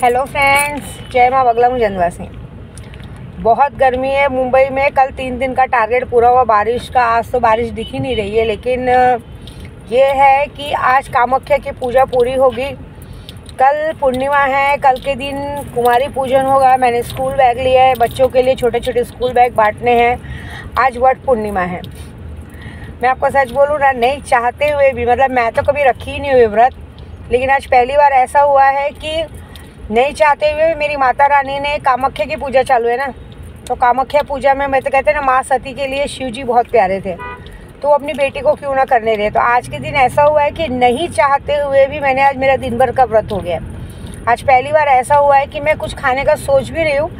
Hello friends, जय माँ बगला मुझे। बहुत गर्मी है मुंबई में। कल 3 दिन का टारगेट पूरा हुआ बारिश का। आज तो बारिश दिख ही नहीं रही है, लेकिन ये है कि आज कामाख्या की पूजा पूरी होगी। कल पूर्णिमा है, कल के दिन कुमारी पूजन होगा। मैंने स्कूल बैग लिया है, बच्चों के लिए छोटे छोटे स्कूल बैग बांटने हैं। आज वट पूर्णिमा है। मैं आपको सच बोलूँ ना, नहीं चाहते हुए भी, मतलब मैं तो कभी रखी ही नहीं हुई व्रत, लेकिन आज पहली बार ऐसा हुआ है कि नहीं चाहते हुए मेरी माता रानी ने, कामाख्या की पूजा चालू है ना, तो कामाख्या पूजा में मैं तो कहते हैं ना, माँ सती के लिए शिव जी बहुत प्यारे थे, तो वो अपनी बेटी को क्यों ना करने रहे। तो आज के दिन ऐसा हुआ है कि नहीं चाहते हुए भी मैंने आज, मेरा दिन भर का व्रत हो गया। आज पहली बार ऐसा हुआ है कि मैं कुछ खाने का सोच भी रही हूँ,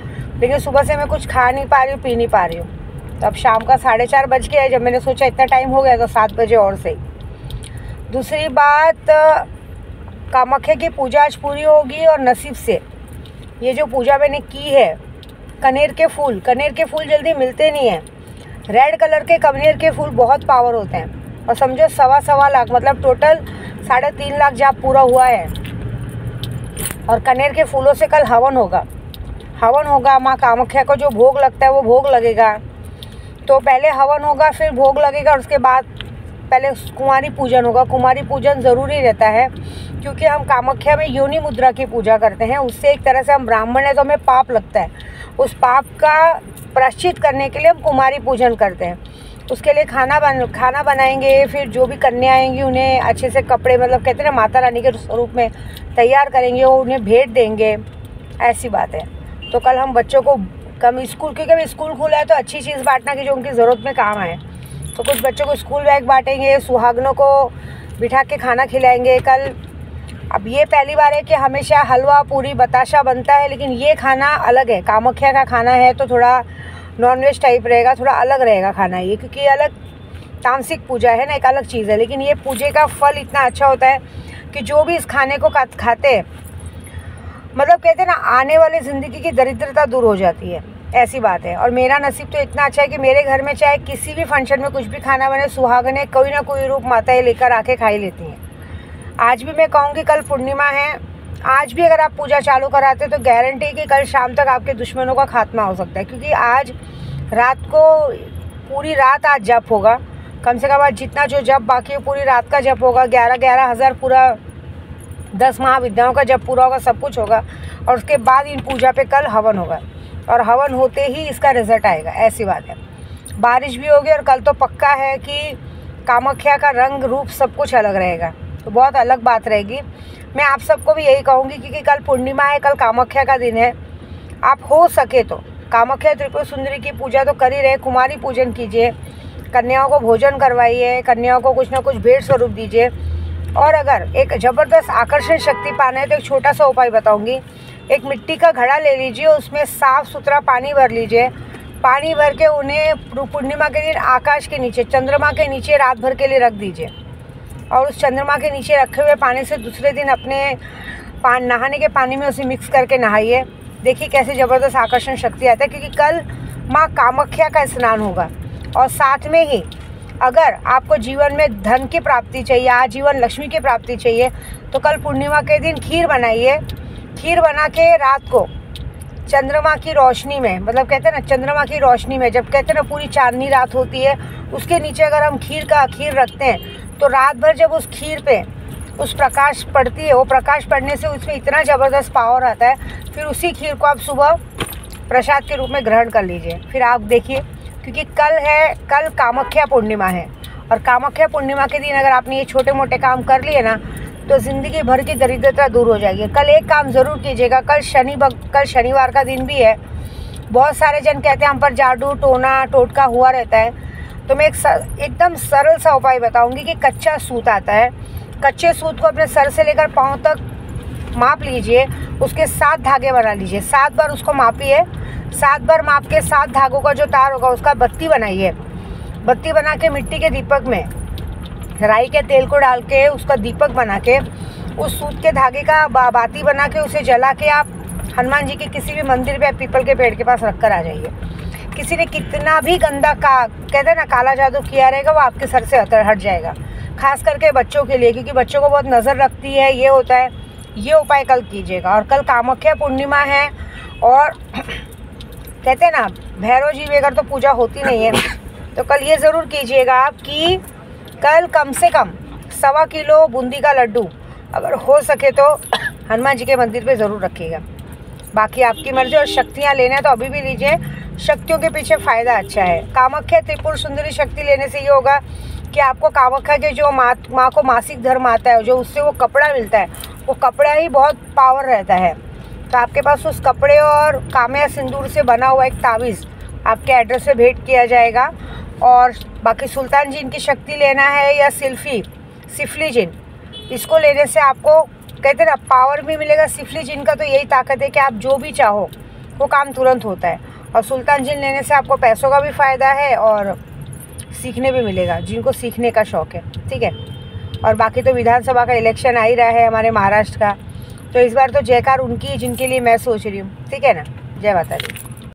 लेकिन सुबह से मैं कुछ खा नहीं पा रही हूँ, पी नहीं पा रही हूँ। तो अब शाम का 4:30 बज गया है। जब मैंने सोचा इतना टाइम हो गया तो 7 बजे और से। दूसरी बात, कामाख्या की पूजा आज पूरी होगी और नसीब से ये जो पूजा मैंने की है, कनेर के फूल जल्दी मिलते नहीं हैं। रेड कलर के कनेर के फूल बहुत पावर होते हैं, और समझो 1.25 लाख, मतलब टोटल 3.5 लाख जाप पूरा हुआ है। और कनेर के फूलों से कल हवन होगा। माँ कामाख्या को जो भोग लगता है वो भोग लगेगा। तो पहले हवन होगा, फिर भोग लगेगा, और उसके बाद पहले कुमारी पूजन होगा। कुमारी पूजन ज़रूरी रहता है, क्योंकि हम कामाख्या में योनि मुद्रा की पूजा करते हैं। उससे एक तरह से हम ब्राह्मण हैं तो हमें पाप लगता है। उस पाप का प्रायश्चित करने के लिए हम कुमारी पूजन करते हैं। उसके लिए खाना बनाएंगे, फिर जो भी कन्या आएंगी उन्हें अच्छे से कपड़े, मतलब कहते हैं ना, माता रानी के रूप में तैयार करेंगे, वो उन्हें भेंट देंगे। ऐसी बात है। तो कल हम बच्चों को क्योंकि अभी स्कूल खुला है तो अच्छी चीज़ बांटना की जो उनकी ज़रूरत में काम आए। तो कुछ बच्चों को स्कूल बैग बांटेंगे, सुहागनों को बिठा के खाना खिलाएंगे कल। अब ये पहली बार है कि हमेशा हलवा पूरी बताशा बनता है, लेकिन ये खाना अलग है। कामाख्या का खाना है तो थोड़ा नॉनवेज टाइप रहेगा, थोड़ा अलग रहेगा खाना ये, क्योंकि ये अलग तामसिक पूजा है ना, एक अलग चीज़ है। लेकिन ये पूजे का फल इतना अच्छा होता है कि जो भी इस खाने को खाते हैं, मतलब कहते हैं ना, आने वाली ज़िंदगी की दरिद्रता दूर हो जाती है। ऐसी बात है। और मेरा नसीब तो इतना अच्छा है कि मेरे घर में चाहे किसी भी फंक्शन में कुछ भी खाना बने, सुहागने कोई ना कोई रूप माताएं लेकर आके खाई लेती हैं। आज भी मैं कहूँगी, कल पूर्णिमा है, आज भी अगर आप पूजा चालू कराते तो गारंटी है कि कल शाम तक आपके दुश्मनों का खात्मा हो सकता है। क्योंकि आज रात को, पूरी रात आज जप होगा। कम से कम आज जितना जो जप बाकी है पूरी रात का जप होगा। 11 हज़ार पूरा 10 महाविद्याओं का जप पूरा होगा, सब कुछ होगा। और उसके बाद इन पूजा पे कल हवन होगा, और हवन होते ही इसका रिजल्ट आएगा। ऐसी बात है। बारिश भी होगी, और कल तो पक्का है कि कामाख्या का रंग रूप सब कुछ अलग रहेगा, तो बहुत अलग बात रहेगी। मैं आप सबको भी यही कहूँगी, क्योंकि कल पूर्णिमा है, कल कामाख्या का दिन है। आप हो सके तो कामाख्या त्रिपुर सुंदरी की पूजा तो कर ही रहे, कुमारी पूजन कीजिए, कन्याओं को भोजन करवाइए, कन्याओं को कुछ ना कुछ भेंट स्वरूप दीजिए। और अगर एक ज़बरदस्त आकर्षण शक्ति पाना है तो एक छोटा सा उपाय बताऊँगी। एक मिट्टी का घड़ा ले लीजिए, उसमें साफ़ सुथरा पानी भर लीजिए। पानी भर के उन्हें पूर्णिमा के दिन आकाश के नीचे, चंद्रमा के नीचे रात भर के लिए रख दीजिए। और उस चंद्रमा के नीचे रखे हुए पानी से दूसरे दिन अपने नहाने के पानी में उसे मिक्स करके नहाइए। देखिए कैसे ज़बरदस्त आकर्षण शक्ति आता है, क्योंकि कल माँ कामाख्या का स्नान होगा। और साथ में ही अगर आपको जीवन में धन की प्राप्ति चाहिए, आजीवन लक्ष्मी की प्राप्ति चाहिए, तो कल पूर्णिमा के दिन खीर बनाइए। खीर बना के रात को चंद्रमा की रोशनी में, मतलब कहते हैं ना, चंद्रमा की रोशनी में, जब कहते हैं ना पूरी चांदनी रात होती है, उसके नीचे अगर हम खीर रखते हैं तो रात भर जब उस खीर पे उस प्रकाश पड़ती है, वो प्रकाश पड़ने से उसमें इतना ज़बरदस्त पावर आता है। फिर उसी खीर को आप सुबह प्रसाद के रूप में ग्रहण कर लीजिए। फिर आप देखिए, क्योंकि कल कामाख्या पूर्णिमा है, और कामाख्या पूर्णिमा के दिन अगर आपने ये छोटे मोटे काम कर लिए ना, तो ज़िंदगी भर की दरिद्रता दूर हो जाएगी। कल एक काम ज़रूर कीजिएगा। कल शनिवार का दिन भी है। बहुत सारे जन कहते हैं हम पर जादू टोना टोटका हुआ रहता है, तो मैं एकदम सरल सा उपाय बताऊंगी कि कच्चा सूत आता है। कच्चे सूत को अपने सर से लेकर पाँव तक माप लीजिए, उसके 7 धागे बना लीजिए। 7 बार उसको मापिए। 7 बार माप के 7 धागों का जो तार होगा उसका बत्ती बनाइए। बत्ती बना के मिट्टी के दीपक में राई के तेल को डाल के उसका दीपक बना के, उस सूत के धागे का बाती बना के उसे जला के आप हनुमान जी के किसी भी मंदिर पे, पीपल के पेड़ के पास रख कर आ जाइए। किसी ने कितना भी गंदा कहते हैं ना, काला जादू किया रहेगा, वो आपके सर से हट जाएगा। खास करके बच्चों के लिए, क्योंकि बच्चों को बहुत नज़र रखती है, ये होता है। ये उपाय कल कीजिएगा। और कल कामाख्या पूर्णिमा है और कहते हैं ना भैरव जी बगैर तो पूजा होती नहीं है, तो कल ये ज़रूर कीजिएगा आप कि कल कम से कम 1.25 किलो बूंदी का लड्डू अगर हो सके तो हनुमान जी के मंदिर पे ज़रूर रखिएगा। बाकी आपकी मर्ज़ी, और शक्तियाँ लेना है तो अभी भी लीजिए, शक्तियों के पीछे फ़ायदा अच्छा है। कामाख्या त्रिपुर सुंदरी शक्ति लेने से ये होगा कि आपको कामाख्या के जो माँ को मासिक धर्म आता है, जो उससे वो कपड़ा मिलता है, वो कपड़ा ही बहुत पावर रहता है। तो आपके पास उस कपड़े और काम्या सिंदूर से बना हुआ एक तावीज़ आपके एड्रेस से भेंट किया जाएगा। और बाकी सुल्तान जिन की शक्ति लेना है या सिफली जिन, इसको लेने से आपको कहते हैं ना पावर भी मिलेगा। सिफली जिन का तो यही ताकत है कि आप जो भी चाहो वो काम तुरंत होता है। और सुल्तान जिन लेने से आपको पैसों का भी फ़ायदा है और सीखने भी मिलेगा, जिनको सीखने का शौक़ है। ठीक है। और बाकी तो विधानसभा का इलेक्शन आ ही रहा है हमारे महाराष्ट्र का, तो इस बार तो जयकार उनकी जिनके लिए मैं सोच रही हूँ। ठीक है ना। जय माता दी।